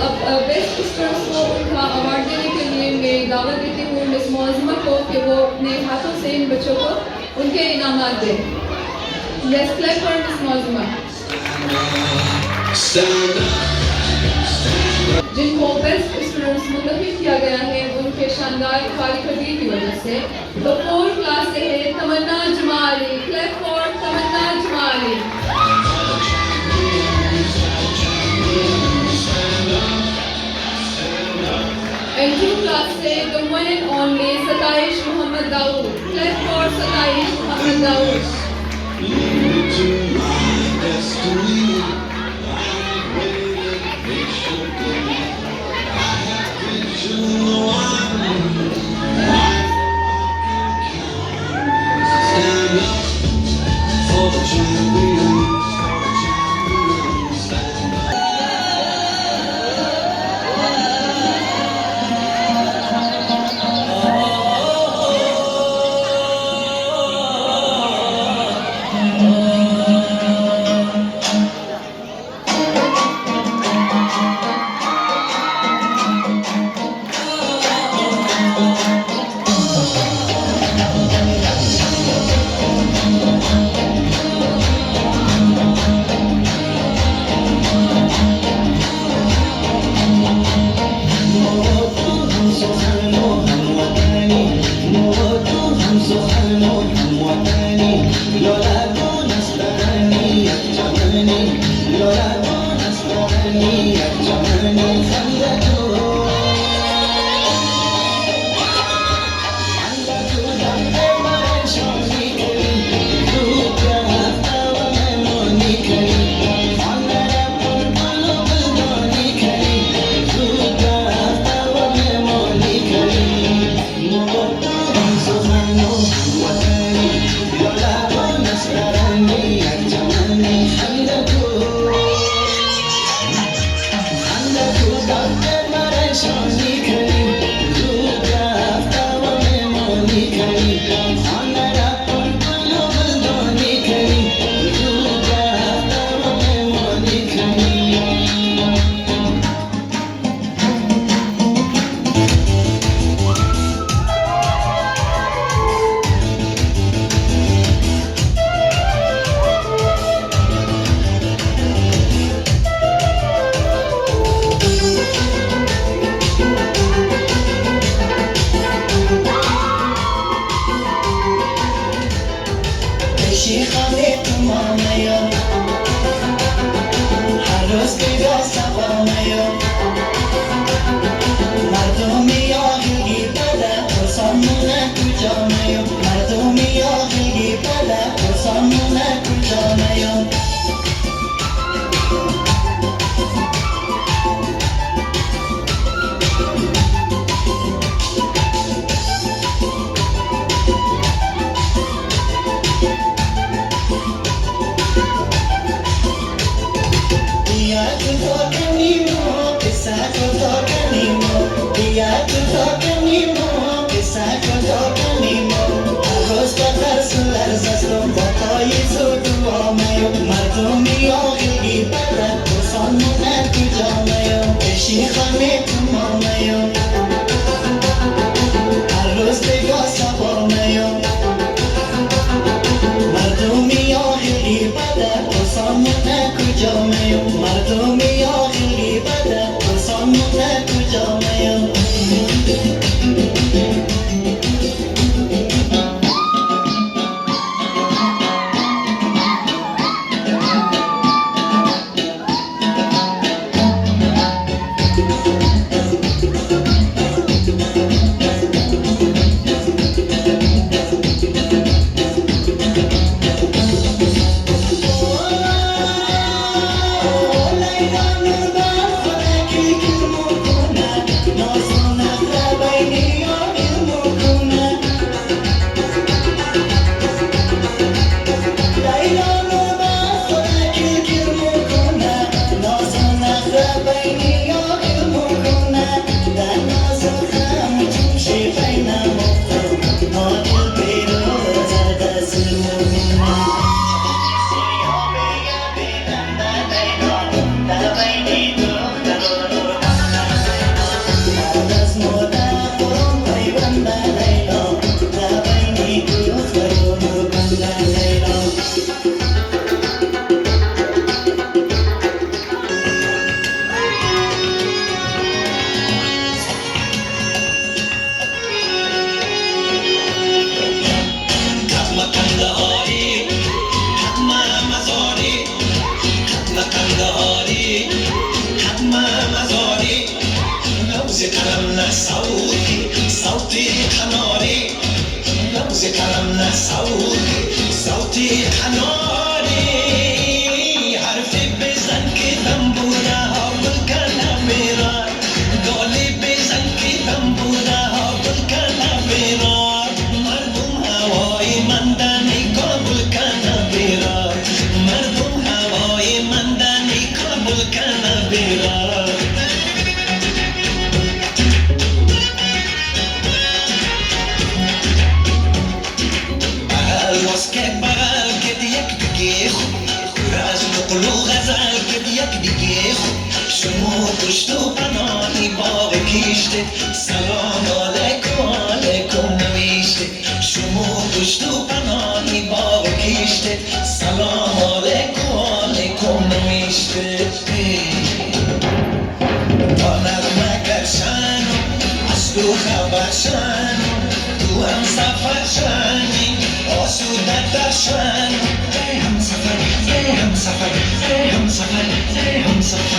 अब best students को उनका अवार्ड देने के लिए मैं दावत देती हूँ मिस मौजमा को कि वो अपने हाथों से इन बच्चों को उनके इनामात दें। लेट्स क्लैप फॉर मिस मौजमा जिनको बेस्ट स्टूडेंट्स मुंतखब किया गया है उनके शानदार कारकर्दगी की वजह से। तो 4th क्लास से है तमन्ना जमाली। क्लैप फॉर तमन्ना जमाली। And 2 class से the one and only सताइश मोहम्मद दाऊद। Clap for सताइश मोहम्मद दाऊद। Bye. بیرا الواس که بغل که یک دیگه خود راز نقل و غزل که یک دیگه خود شما پشت و پناهی باغ کشته سلام علیکم علیکم نوشته شما پشت و پناهی باغ کشته سلام علیکم علیکم نوشته با نغمه گرشن از تو خبرشن تو هم سفرشنی آسودت درشن هم سفر هم سفر هم سفر هم سفر